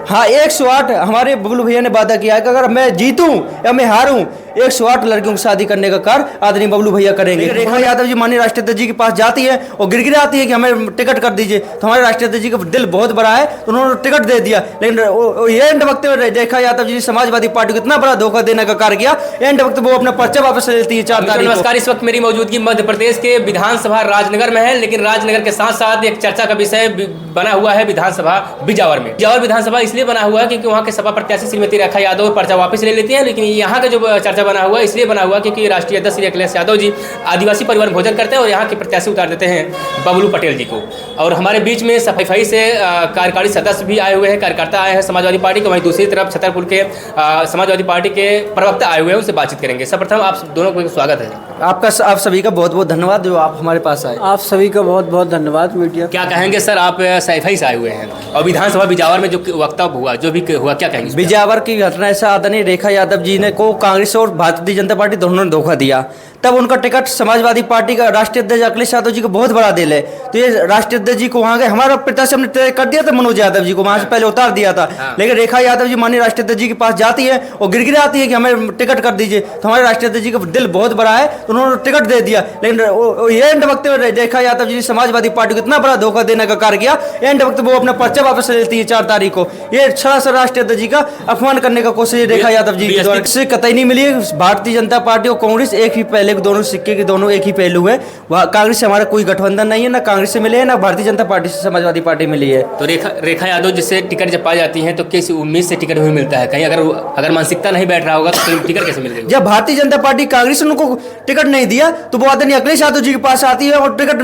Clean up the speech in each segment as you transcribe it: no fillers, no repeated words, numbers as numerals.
हाँ 108 हमारे बबलू भैया ने वादा किया है कि अगर मैं जीतूं या मैं हारूं 108 लड़कियों की शादी करने का कार्य आदरणीय बबलू भैया करेंगे। रेखा यादव जी माननीय राष्ट्रीय अध्यक्ष जी के पास जाती है और गिड़गिड़ाती है कि हमें टिकट कर दीजिए, तो हमारे राष्ट्रीय अध्यक्ष जी का दिल बहुत बड़ा है तो उन्होंने टिकट दे दिया। लेकिन ये एंड वक्त में रेखा यादव जी समाजवादी पार्टी को इतना बड़ा धोखा देने का कार्य किया, एंड वक्त वो अपना पर्चा वापस ले लेती है 4 तारीख। नमस्कार, इस वक्त मेरी मौजूदगी मध्य प्रदेश के विधानसभा राजनगर में है, लेकिन राजनगर के साथ साथ एक चर्चा का विषय बना हुआ है विधानसभा बिजावर में। बिजावर विधानसभा इसलिए बना हुआ है क्योंकि वहाँ के सपा प्रत्याशी श्रीमती रेखा यादव पर्चा वापस ले लेती है, लेकिन यहाँ का जो चर्चा बना हुआ है इसलिए बना हुआ क्योंकि राष्ट्रीय अध्यक्ष श्री अखिलेश यादव जी आदिवासी परिवार में भोजन करते हैं और यहाँ के प्रत्याशी उतार देते हैं बबलू पटेल जी को। और हमारे बीच में सफाई से कार्यकारी सदस्य भी आए हुए हैं, कार्यकर्ता आए हैं समाजवादी पार्टी के, वहीं दूसरी तरफ छतरपुर के समाजवादी पार्टी के प्रवक्ता आए हुए हैं, उनसे बातचीत करेंगे। सर्वप्रथम आप दोनों को स्वागत है। आप सभी का बहुत बहुत धन्यवाद जो आप हमारे पास आए। आप सभी का बहुत बहुत धन्यवाद मीडिया। क्या कहेंगे सर, आप सफाई से आए हुए हैं और विधानसभा बिजावर में जो वक्तव्य हुआ जो भी हुआ, क्या कहेंगे? बिजावर की घटना ऐसा आदरणीय रेखा यादव जी ने को कांग्रेस और भारतीय जनता पार्टी दोनों ने धोखा दिया, तब उनका टिकट समाजवादी पार्टी का राष्ट्रीय अध्यक्ष अखिलेश यादव जी को बहुत बड़ा दिल है, तो ये राष्ट्रीय अध्यक्ष जी को वहाँ गए, हमारा प्रत्याशी हमने तय कर दिया था मनोज यादव जी को, वहाँ से पहले उतार दिया था। लेकिन रेखा यादव जी माननीय राष्ट्रीय अध्यक्ष जी के पास जाती है और गिड़गिड़ाती है कि हमें टिकट कर दीजिए, तो हमारे राष्ट्रीय अध्यक्ष जी का दिल बहुत बड़ा है तो उन्होंने टिकट दे दिया। लेकिन ये एंड वक्त में रेखा यादव जी समाजवादी पार्टी को इतना बड़ा धोखा देने का कार्य किया, एंड वक्त वो अपना पर्चा वापस ले लेती है 4 तारीख को। ये सरासर राष्ट्रीय अध्यक्ष जी का अपमान करने का कोशिश रेखा यादव जी से कतई नहीं मिली है। भारतीय जनता पार्टी और कांग्रेस एक ही पहले दोनों सिक्के के दोनों एक ही पहलू है। वहाँ कांग्रेस से हमारा कोई गठबंधन नहीं है, ना कांग्रेस से मिले है ना भारतीय जनता पार्टी से समाजवादी पार्टी मिली है। तो रेखा यादव जिससे टिकट जब पा जाती हैं तो किस उम्मीद से टिकट भी मिलता है? कहीं अगर मानसिकता नहीं बैठ रहा होगा तो टिकट कैसे मिलेगा? जब भारतीय जनता पार्टी कांग्रेस ने उनको टिकट नहीं दिया तो वो आदरणीय अखिलेश यादव जी के पास आती है और टिकट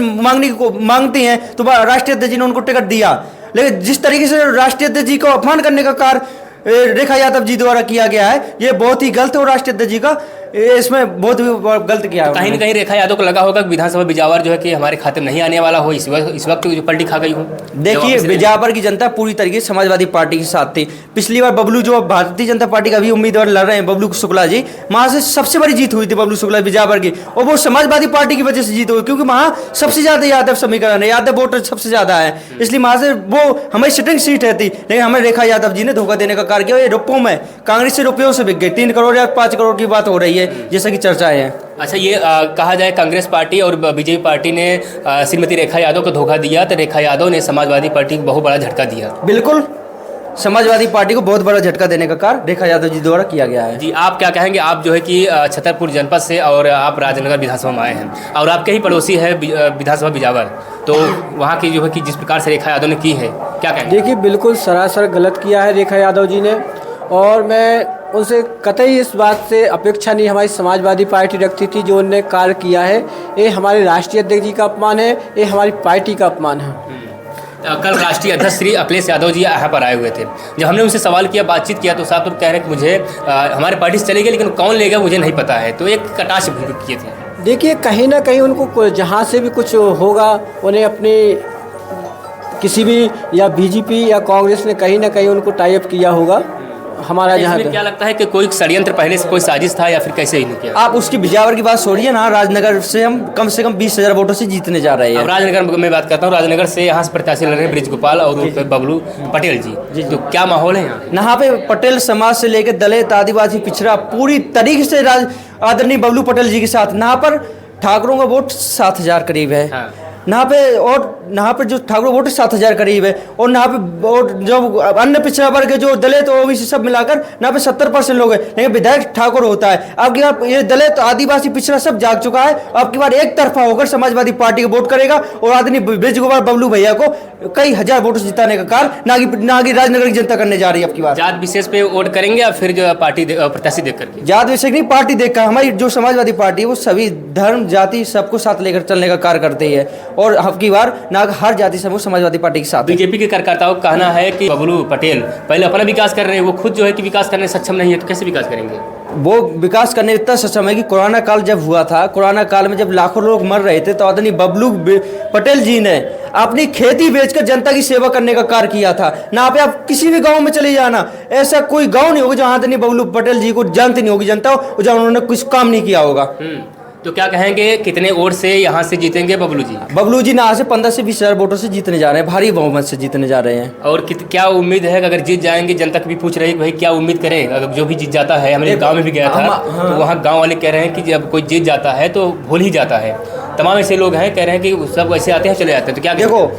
मांगती हैं, तो राष्ट्रीय अध्यक्ष जी ने उनको टिकट दिया। लेकिन जिस तरीके से राष्ट्रीय अध्यक्ष जी को अपमान करने का कार्य रेखा यादव जी द्वारा किया गया है, ये बहुत ही गलत है और राष्ट्रीय अध्यक्ष जी का इसमें बहुत गलत किया है। कहीं ना कहीं रेखा यादव को लगा होगा कि विधानसभा बिजावर जो है कि हमारे खाते में नहीं आने वाला हो, इस वक्त जो पलटी खा गई हो। देखिए बिजावर की जनता पूरी तरीके से समाजवादी पार्टी के साथ थी। पिछली बार बबलू जो भारतीय जनता पार्टी का भी उम्मीदवार लड़ रहे हैं बबलू शुक्ला जी, वहाँ से सबसे बड़ी जीत हुई थी बबलू शुक्ला बिजावर की, और वो समाजवादी पार्टी की वजह से जीत हुई क्योंकि वहाँ सबसे ज्यादा यादव समीकरण है, यादव वोटर सबसे ज्यादा है, इसलिए वहाँ से वो हमारी सिटिंग सीट रहती। लेकिन हमें रेखा यादव जी ने धोखा देने का कार्य किया। ये रुपयों में कांग्रेस से रुपयों से बिक गई, 3 करोड़ या 5 करोड़ की बात हो रही है जैसा कि चर्चा है। अच्छा, ये कहा जाए कांग्रेस पार्टी और बीजेपी पार्टी ने श्रीमती रेखा यादव को धोखा दिया, तो रेखा यादव ने समाजवादी पार्टी को बहुत बड़ा झटका दिया। बिल्कुल, समाजवादी पार्टी को बहुत बड़ा झटका देने का कार्य रेखा यादव जी द्वारा किया गया है। जी, आप क्या कहेंगे? आप जो है कि छतरपुर जनपद से और आप राजनगर विधानसभा में आए हैं और आपके ही पड़ोसी है विधानसभा बिजावर, तो वहाँ की जो है कि जिस प्रकार से रेखा यादव ने की है, क्या कहेंगे? देखिए बिल्कुल सरासर गलत किया है रेखा यादव जी ने, और मैं उनसे कतई इस बात से अपेक्षा नहीं हमारी समाजवादी पार्टी रखती थी। जो उन्होंने कार्य किया है ये हमारे राष्ट्रीय अध्यक्ष जी का अपमान है, ये हमारी पार्टी का अपमान है। कल राष्ट्रीय अध्यक्ष श्री अखिलेश यादव जी यहाँ पर आए हुए थे, जब हमने उनसे सवाल किया, बातचीत किया, तो साहब तो कह रहे हैं कि मुझे हमारे पार्टी से चलेगी लेकिन कौन लेगा मुझे नहीं पता है, तो एक कटाक्ष भी किए थे। देखिए कहीं ना कहीं उनको जहाँ से भी कुछ होगा उन्हें अपनी किसी भी या बीजेपी या कांग्रेस ने कहीं ना कहीं उनको टाई अप किया होगा। हमारा जहाँ क्या लगता है कि कोई षड्यंत्र पहले से कोई साजिश था या फिर कैसे ही नहीं किया? आप उसकी बिजावर की बात छोड़िए ना, राजनगर से हम कम से कम 20,000 वोटों से जीतने जा रहे हैं। अब राजनगर में बात करता हूँ, राजनगर से यहाँ से प्रत्याशी लड़ रहे हैं ब्रिजगोपाल और बबलू पटेल जी, तो क्या माहौल है यहाँ पे? पटेल समाज से लेकर दलित आदिवासी पिछड़ा पूरी तरीके से आदरणीय बबलू पटेल जी के साथ। यहाँ पर ठाकुरों का वोट 7,000 करीब है। यहाँ पे जो ठाकुर वोट 7,000 करीब है, और यहाँ पे और जो अन्य पिछड़ा वर्ग जो दलित ओबीसी सब मिलाकर यहाँ पे 70% लोग हैं, लेकिन विधायक ठाकुर होता है। आपकी बार ये दलित आदिवासी पिछड़ा सब जाग चुका है, आपकी बार एक तरफा होकर समाजवादी पार्टी को वोट करेगा और आदरणीय ब्रिजगोपाल बबलू भैया को कई हजार वोटों से जिताने का कार्य ना कि राजनगर की जनता करने जा रही है। आपकी बात जात विशेष पे वोट करेंगे या फिर जो पार्टी प्रत्याशी देख करके? जात विशेष नहीं, पार्टी देखकर। हमारी जो समाजवादी पार्टी है वो सभी धर्म जाति सबको साथ लेकर चलने का कार्य करती है, और आपकी बार ना हर जाति समूह समाजवादी पार्टी के साथ। बीजेपी के कार्यकर्ताओं का कहना है कि बबलू पटेल पहले अपना विकास कर रहे हैं, वो खुद जो है कि विकास करने सक्षम नहीं है, तो कैसे विकास करेंगे? वो विकास करने इतना सक्षम है कि कोरोना काल जब हुआ था, कोरोना काल में जब लाखों लोग मर रहे थे, तो आदरणीय बबलू पटेल जी ने अपनी खेती बेचकर जनता की सेवा करने का कार्य किया था। ना पे आप किसी भी गांव में चले जाना, ऐसा कोई गांव नहीं होगा जहां आदरणीय बबलू पटेल जी को जानती नहीं होगी जनता, जहां उन्होंने कुछ काम नहीं किया होगा। तो क्या कहेंगे कितने वोट से यहाँ से जीतेंगे बबलू जी? बबलू जी यहाँ से 15 से 20 हज़ार वोटों से जीतने जा रहे हैं, भारी बहुमत से जीतने जा रहे हैं। और क्या उम्मीद है कि अगर जीत जाएंगे? जनता भी पूछ रही है कि भाई क्या उम्मीद करें अगर जो भी जीत जाता है। हमारे गांव में भी गया था तो वहाँ गांव वाले कह रहे हैं कि जब कोई जीत जाता है तो भूल ही जाता है। तमाम ऐसे लोग हैं कह रहे हैं कि सब ऐसे आते हैं चले जाते हैं, तो क्या देखो,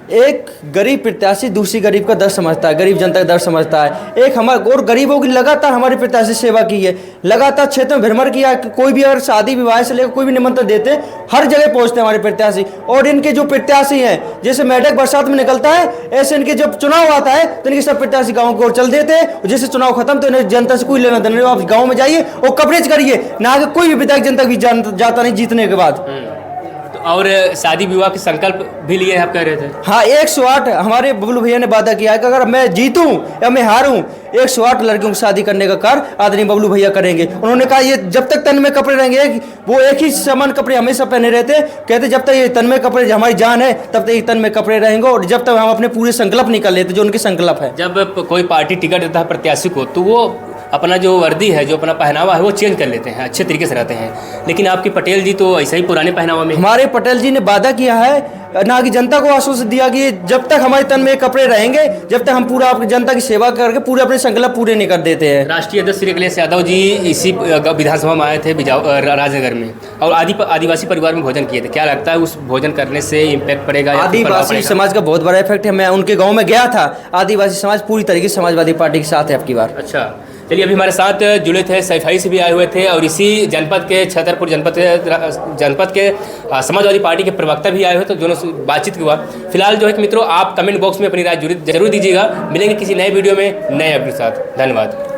एक गरीब प्रत्याशी दूसरी गरीब का दर्द समझता है, गरीब जनता का दर्द समझता है। एक हमारे और गरीबों की लगातार हमारे प्रत्याशी सेवा की है, लगातार क्षेत्र में भ्रमण किया। कोई भी अगर शादी विवाह से लेकर कोई भी निमंत्रण देते हर जगह पहुंचते हैं हमारे प्रत्याशी। और इनके जो प्रत्याशी हैं, जैसे मेढक बरसात में निकलता है, ऐसे इनके जब चुनाव आता है तो इनके सब प्रत्याशी गाँव की ओर चल देते हैं। जैसे चुनाव खत्म तो इन्हें जनता से कोई लेना देना नहीं, आप गाँव में जाइए और कवरेज करिए, ना कि कोई भी विधायक जनता भी जाता नहीं जीतने के बाद। और शादी विवाह के संकल्प भी लिए आप कह रहे थे? हाँ, 108 हमारे बबलू भैया ने वादा किया है कि अगर मैं जीतूं या मैं हारूं, 108 लड़कियों की शादी करने का कार्य आदरणीय बबलू भैया करेंगे। उन्होंने कहा ये जब तक तन में कपड़े रहेंगे, वो एक ही समान कपड़े हमेशा पहने रहते, कहते जब तक ये तन में कपड़े हमारी जान है तब तक ये तन में कपड़े रहेंगे, और जब तक हम अपने पूरे संकल्प निकाल लेते जो उनके संकल्प है। जब कोई पार्टी टिकट देता है प्रत्याशी को तो वो अपना जो वर्दी है, जो अपना पहनावा है वो चेंज कर लेते हैं, अच्छे तरीके से रहते हैं। लेकिन आपके पटेल जी तो ऐसा ही पुराने पहनावा में। हमारे पटेल जी ने वादा किया है, ना कि जनता को आश्वासन दिया कि जब तक हमारे तन में कपड़े रहेंगे, जब तक हम पूरा अपनी जनता की सेवा करके पूरे अपने संकल्प पूरे नहीं कर देते हैं। राष्ट्रीय अध्यक्ष श्री अखिलेश यादव जी इसी विधानसभा में आए थे राजनगर में, और आदिवासी परिवार में भोजन किए थे। क्या लगता है उस भोजन करने से इम्पैक्ट पड़ेगा? आदिवासी समाज का बहुत बड़ा इफेक्ट है। मैं उनके गाँव में गया था, आदिवासी समाज पूरी तरीके से समाजवादी पार्टी के साथ है आपकी बार। अच्छा, चलिए अभी हमारे साथ जुड़े थे, सैफई से भी आए हुए थे, और इसी जनपद के छतरपुर जनपद के समाजवादी पार्टी के प्रवक्ता भी आए हुए, तो दोनों से बातचीत हुआ। फिलहाल जो है कि मित्रों, आप कमेंट बॉक्स में अपनी राय जरूर दीजिएगा। मिलेंगे किसी नए वीडियो में नए अपने साथ। धन्यवाद।